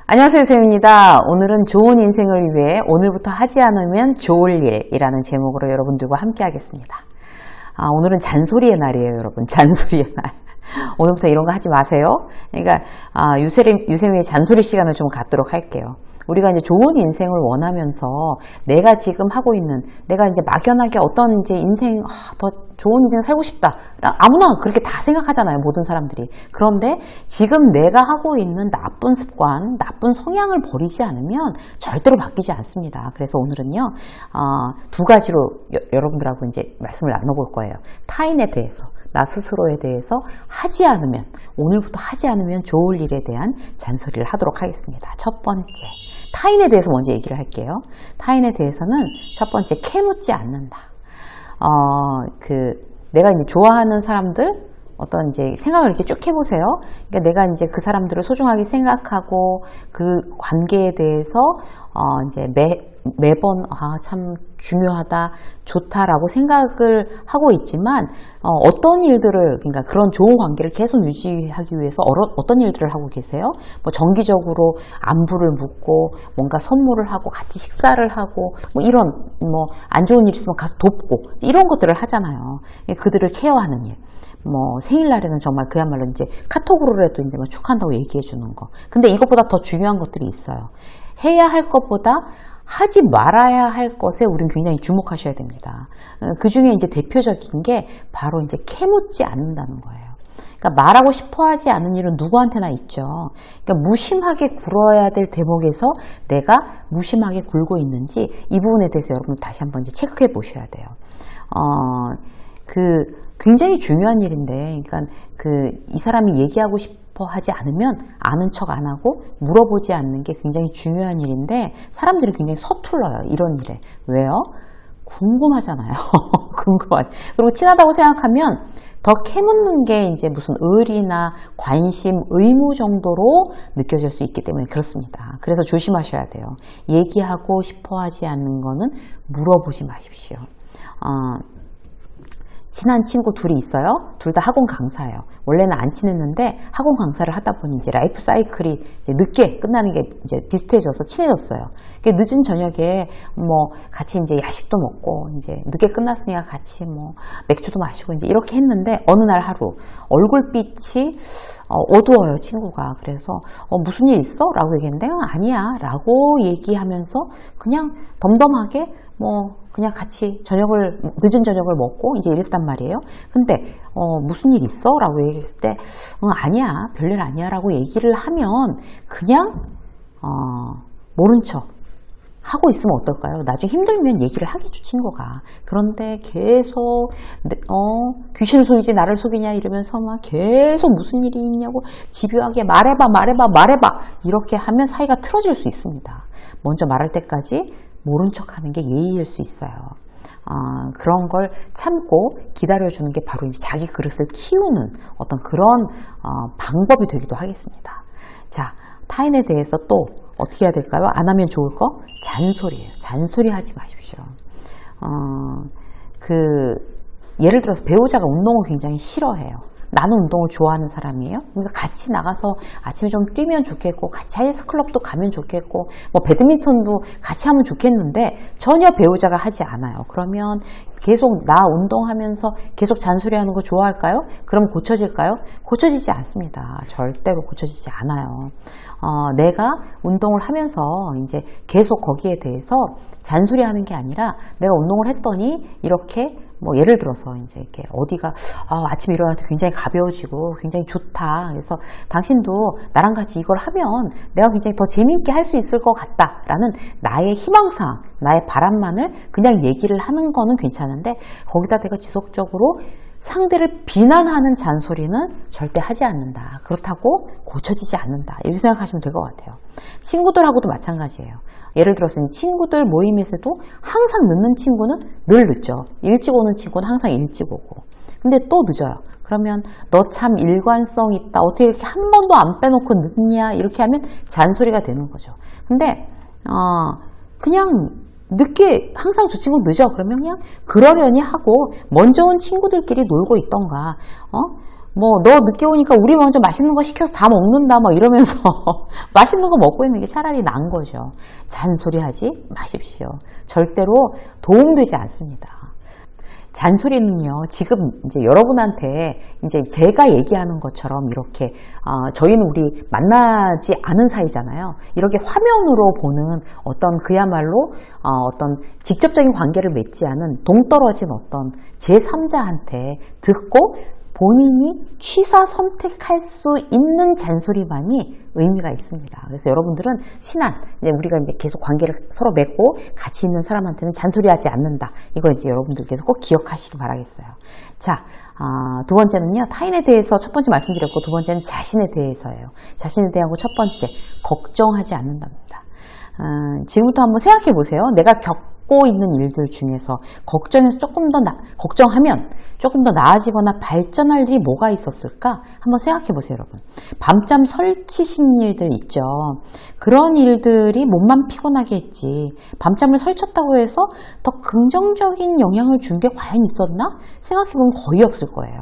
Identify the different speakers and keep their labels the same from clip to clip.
Speaker 1: 안녕하세요, 선생님입니다. 오늘은 좋은 인생을 위해 오늘부터 하지 않으면 좋을 일이라는 제목으로 여러분들과 함께 하겠습니다. 오늘은 잔소리의 날이에요, 여러분. 잔소리의 날. 오늘부터 이런 거 하지 마세요. 그러니까 유세민의 잔소리 시간을 좀 갖도록 할게요. 우리가 이제 좋은 인생을 원하면서 내가 지금 하고 있는, 내가 이제 막연하게 어떤 이제 인생, 더 좋은 인생 살고 싶다. 아무나 그렇게 다 생각하잖아요, 모든 사람들이. 그런데 지금 내가 하고 있는 나쁜 습관, 나쁜 성향을 버리지 않으면 절대로 바뀌지 않습니다. 그래서 오늘은요, 두 가지로 여러분들하고 이제 말씀을 나눠볼 거예요. 타인에 대해서, 나 스스로에 대해서 하지 않으면, 오늘부터 하지 않으면 좋을 일에 대한 잔소리를 하도록 하겠습니다. 첫 번째, 타인에 대해서 먼저 얘기를 할게요. 타인에 대해서는 첫 번째, 캐묻지 않는다. 내가 이제 좋아하는 사람들, 어떤 이제 생각을 이렇게 쭉 해보세요. 그러니까 내가 이제 그 사람들을 소중하게 생각하고 그 관계에 대해서 이제 매번 참 중요하다, 좋다라고 생각을 하고 있지만 어떤 일들을, 그러니까 그런 좋은 관계를 계속 유지하기 위해서 어떤 일들을 하고 계세요? 뭐 정기적으로 안부를 묻고 뭔가 선물을 하고 같이 식사를 하고 뭐 이런 뭐 안 좋은 일 있으면 가서 돕고 이런 것들을 하잖아요. 그들을 케어하는 일. 뭐 생일날에는 정말 그야말로 이제 카톡으로라도 이제 막 축하한다고 얘기해 주는 거. 근데 이것보다 더 중요한 것들이 있어요. 해야 할 것보다 하지 말아야 할 것에 우리는 굉장히 주목하셔야 됩니다. 그 중에 이제 대표적인 게 바로 이제 캐묻지 않는다는 거예요. 그러니까 말하고 싶어 하지 않은 일은 누구한테나 있죠. 그러니까 무심하게 굴어야 될 대목에서 내가 무심하게 굴고 있는지 이 부분에 대해서 여러분 다시 한번 이제 체크해 보셔야 돼요. 굉장히 중요한 일인데, 그러니까 이 사람이 얘기하고 싶어 하지 않으면 아는 척 안 하고 물어보지 않는 게 굉장히 중요한 일인데, 사람들이 굉장히 서툴러요, 이런 일에. 왜요? 궁금하잖아요. 그리고 친하다고 생각하면 더 캐묻는 게 이제 무슨 의리나 관심, 의무 정도로 느껴질 수 있기 때문에 그렇습니다. 그래서 조심하셔야 돼요. 얘기하고 싶어 하지 않는 거는 물어보지 마십시오. 친한 친구 둘이 있어요. 둘 다 학원 강사예요. 원래는 안 친했는데 학원 강사를 하다 보니 이제 라이프 사이클이 이제 늦게 끝나는 게 이제 비슷해져서 친해졌어요. 늦은 저녁에 뭐 같이 이제 야식도 먹고 이제 늦게 끝났으니까 같이 뭐 맥주도 마시고 이제 이렇게 했는데 어느 날 하루 얼굴빛이 어두워요, 친구가. 그래서 무슨 일 있어? 라고 얘기했는데 아니야 라고 얘기하면서 그냥 덤덤하게 뭐 그냥 같이 늦은 저녁을 먹고 이제 이랬단 말이에요. 근데 무슨 일 있어? 라고 얘기했을 때 아니야, 별일 아니야 라고 얘기를 하면 그냥 모른 척 하고 있으면 어떨까요? 나중에 힘들면 얘기를 하겠죠, 친구가. 그런데 계속 귀신 속이지 나를 속이냐 이러면서 막 계속 무슨 일이 있냐고 집요하게 말해봐 이렇게 하면 사이가 틀어질 수 있습니다. 먼저 말할 때까지 모른 척하는 게 예의일 수 있어요. 그런 걸 참고 기다려주는 게 바로 이제 자기 그릇을 키우는 어떤 그런 방법이 되기도 하겠습니다. 자, 타인에 대해서 또 어떻게 해야 될까요? 안 하면 좋을 거? 잔소리예요. 잔소리 하지 마십시오. 예를 들어서 배우자가 운동을 굉장히 싫어해요. 나는 운동을 좋아하는 사람이에요. 그래서 같이 나가서 아침에 좀 뛰면 좋겠고, 같이 헬스클럽도 가면 좋겠고, 뭐 배드민턴도 같이 하면 좋겠는데 전혀 배우자가 하지 않아요. 그러면 계속 나 운동하면서 계속 잔소리하는 거 좋아할까요? 그럼 고쳐질까요? 고쳐지지 않습니다. 절대로 고쳐지지 않아요. 내가 운동을 하면서 이제 계속 거기에 대해서 잔소리하는 게 아니라 내가 운동을 했더니 이렇게 뭐 예를 들어서 이제 이렇게 어디가 아침에 일어날 때 굉장히 가벼워지고 굉장히 좋다. 그래서 당신도 나랑 같이 이걸 하면 내가 굉장히 더 재미있게 할 수 있을 것 같다라는 나의 희망사항, 나의 바람만을 그냥 얘기를 하는 거는 괜찮은데 거기다 내가 지속적으로 상대를 비난하는 잔소리는 절대 하지 않는다. 그렇다고 고쳐지지 않는다. 이렇게 생각하시면 될 것 같아요. 친구들하고도 마찬가지예요. 예를 들어서 친구들 모임에서도 항상 늦는 친구는 늘 늦죠. 일찍 오는 친구는 항상 일찍 오고. 근데 또 늦어요. 그러면 너 참 일관성 있다. 어떻게 이렇게 한 번도 안 빼놓고 늦냐. 이렇게 하면 잔소리가 되는 거죠. 근데 그냥 늦게 항상 저 친구 늦어. 그러면 그냥 그러려니 하고 먼저 온 친구들끼리 놀고 있던가 뭐 너 늦게 오니까 우리 먼저 맛있는 거 시켜서 다 먹는다 막 이러면서 맛있는 거 먹고 있는 게 차라리 나은 거죠. 잔소리하지 마십시오. 절대로 도움되지 않습니다. 잔소리는요, 지금 이제 여러분한테 이제 제가 얘기하는 것처럼 이렇게, 저희는 우리 만나지 않은 사이잖아요. 이렇게 화면으로 보는 어떤 그야말로, 어떤 직접적인 관계를 맺지 않은 동떨어진 어떤 제3자한테 듣고 본인이 취사 선택할 수 있는 잔소리만이 의미가 있습니다. 그래서 여러분들은 신한, 우리가 이제 계속 관계를 서로 맺고 같이 있는 사람한테는 잔소리하지 않는다. 이거 이제 여러분들께서 꼭 기억하시기 바라겠어요. 자, 두 번째는요, 타인에 대해서 첫 번째 말씀드렸고, 두 번째는 자신에 대해서예요. 자신에 대한 거 첫 번째, 걱정하지 않는답니다. 지금부터 한번 생각해 보세요. 내가 겪고 있는 일들 중에서 걱정해서 걱정하면 조금 더 나아지거나 발전할 일이 뭐가 있었을까? 한번 생각해 보세요, 여러분. 밤잠 설치신 일들 있죠. 그런 일들이 몸만 피곤하게 했지. 밤잠을 설쳤다고 해서 더 긍정적인 영향을 준 게 과연 있었나? 생각해 보면 거의 없을 거예요.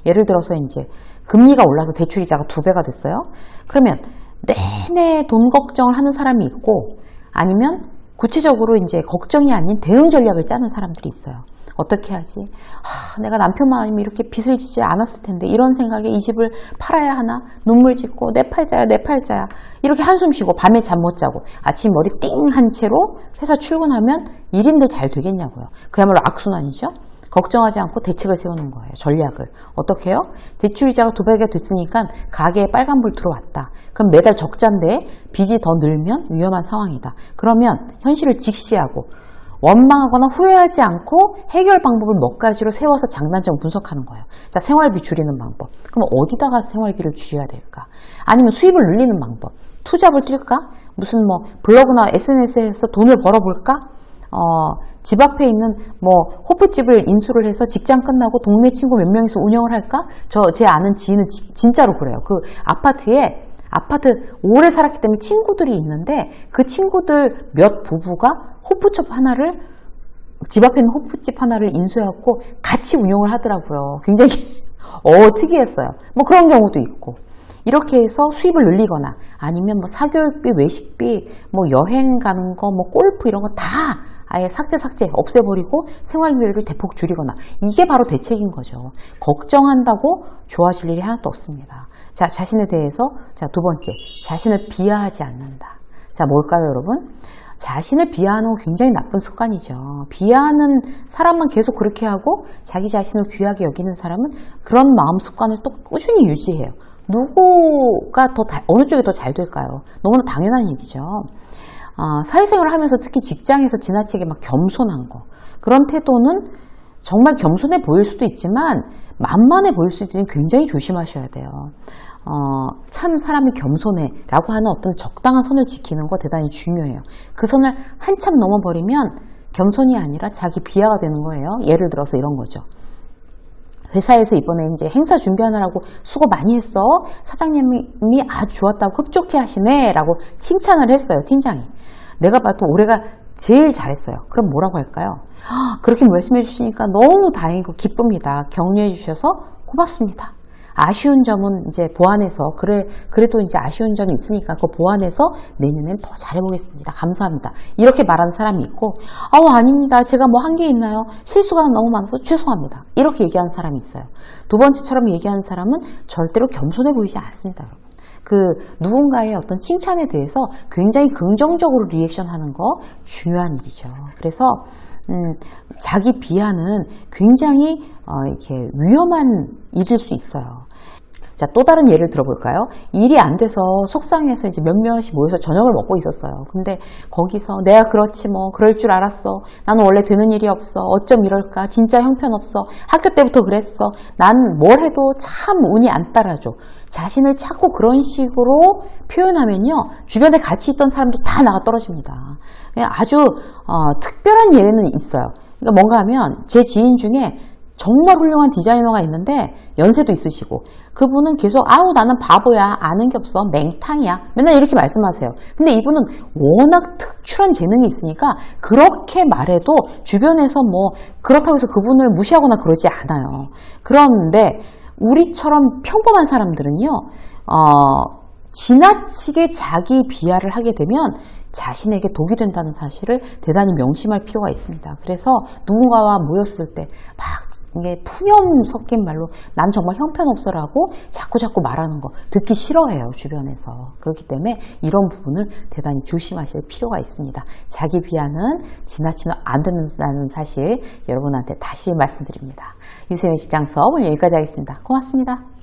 Speaker 1: 예를 들어서 이제 금리가 올라서 대출이자가 2배가 됐어요. 그러면 내내 돈 걱정을 하는 사람이 있고, 아니면 구체적으로 이제 걱정이 아닌 대응 전략을 짜는 사람들이 있어요. 어떻게 하지? 내가 남편만 아니면 이렇게 빚을 지지 않았을 텐데, 이런 생각에 이 집을 팔아야 하나? 눈물 짓고 내 팔자야 내 팔자야 이렇게 한숨 쉬고 밤에 잠 못 자고 아침 머리 띵한 채로 회사 출근하면 일인들 잘 되겠냐고요. 그야말로 악순환이죠. 걱정하지 않고 대책을 세우는 거예요. 전략을. 어떻게 해요? 대출이자가 2배가 됐으니까 가게에 빨간불 들어왔다. 그럼 매달 적자인데 빚이 더 늘면 위험한 상황이다. 그러면 현실을 직시하고 원망하거나 후회하지 않고 해결 방법을 몇 가지로 세워서 장단점 분석하는 거예요. 자, 생활비 줄이는 방법. 그럼 어디다가 생활비를 줄여야 될까? 아니면 수입을 늘리는 방법. 투잡을 뛸까? 무슨 뭐 블로그나 SNS에서 돈을 벌어볼까? 집 앞에 있는 뭐 호프집을 인수를 해서 직장 끝나고 동네 친구 몇 명이서 운영을 할까? 제 아는 지인은 진짜로 그래요. 그 아파트 오래 살았기 때문에 친구들이 있는데 그 친구들 몇 부부가 집 앞에 있는 호프집 하나를 인수해갖고 같이 운영을 하더라고요. 굉장히 특이했어요. 뭐 그런 경우도 있고. 이렇게 해서 수입을 늘리거나 아니면 뭐 사교육비, 외식비, 뭐 여행 가는 거, 뭐 골프 이런 거 다 아예 삭제 없애버리고 생활비를 대폭 줄이거나, 이게 바로 대책인 거죠. 걱정한다고 좋아질 일이 하나도 없습니다. 자, 자신에 대해서, 자, 두 번째, 자신을 비하하지 않는다. 자, 뭘까요, 여러분? 자신을 비하하는 건 굉장히 나쁜 습관이죠. 비하하는 사람만 계속 그렇게 하고 자기 자신을 귀하게 여기는 사람은 그런 마음 습관을 또 꾸준히 유지해요. 누구가 어느 쪽이 더 잘 될까요? 너무나 당연한 얘기죠. 사회생활을 하면서 특히 직장에서 지나치게 막 겸손한 거, 그런 태도는 정말 겸손해 보일 수도 있지만 만만해 보일 수도 있으니 굉장히 조심하셔야 돼요. 참 사람이 겸손해 라고 하는 어떤 적당한 선을 지키는 거 대단히 중요해요. 그 선을 한참 넘어버리면 겸손이 아니라 자기 비하가 되는 거예요. 예를 들어서 이런 거죠. 회사에서 이번에 이제 행사 준비하느라고 수고 많이 했어. 사장님이 아주 좋았다고 흡족해 하시네 라고 칭찬을 했어요, 팀장이. 내가 봐도 올해가 제일 잘했어요. 그럼 뭐라고 할까요? 그렇게 말씀해 주시니까 너무 다행이고 기쁩니다. 격려해 주셔서 고맙습니다. 아쉬운 점은 이제 보완해서, 그래도 이제 아쉬운 점이 있으니까 그거 보완해서 내년엔 더 잘해보겠습니다. 감사합니다. 이렇게 말하는 사람이 있고, 아닙니다. 제가 뭐 한 게 있나요? 실수가 너무 많아서 죄송합니다. 이렇게 얘기하는 사람이 있어요. 두 번째처럼 얘기하는 사람은 절대로 겸손해 보이지 않습니다, 여러분. 누군가의 어떤 칭찬에 대해서 굉장히 긍정적으로 리액션하는 거 중요한 일이죠. 그래서 자기 비하는 굉장히 이렇게 위험한 일일 수 있어요. 자, 또 다른 예를 들어볼까요? 일이 안 돼서 속상해서 이제 몇몇이 모여서 저녁을 먹고 있었어요. 근데 거기서 내가 그렇지 뭐 그럴 줄 알았어. 나는 원래 되는 일이 없어. 어쩜 이럴까? 진짜 형편없어. 학교 때부터 그랬어. 난 뭘 해도 참 운이 안 따라줘. 자신을 자꾸 그런 식으로 표현하면요, 주변에 같이 있던 사람도 다 나가 떨어집니다. 아주 특별한 예는 있어요. 그러니까 뭔가 하면 제 지인 중에 정말 훌륭한 디자이너가 있는데 연세도 있으시고, 그분은 계속 나는 바보야, 아는 게 없어, 맹탕이야, 맨날 이렇게 말씀하세요. 근데 이분은 워낙 특출한 재능이 있으니까 그렇게 말해도 주변에서 뭐 그렇다고 해서 그분을 무시하거나 그러지 않아요. 그런데 우리처럼 평범한 사람들은요, 지나치게 자기 비하를 하게 되면 자신에게 독이 된다는 사실을 대단히 명심할 필요가 있습니다. 그래서 누군가와 모였을 때 막 이게 푸념 섞인 말로 난 정말 형편없어라고 자꾸 말하는 거 듣기 싫어해요, 주변에서. 그렇기 때문에 이런 부분을 대단히 조심하실 필요가 있습니다. 자기 비하는 지나치면 안 된다는 사실 여러분한테 다시 말씀드립니다. 유세민 직장 수업 오늘 여기까지 하겠습니다. 고맙습니다.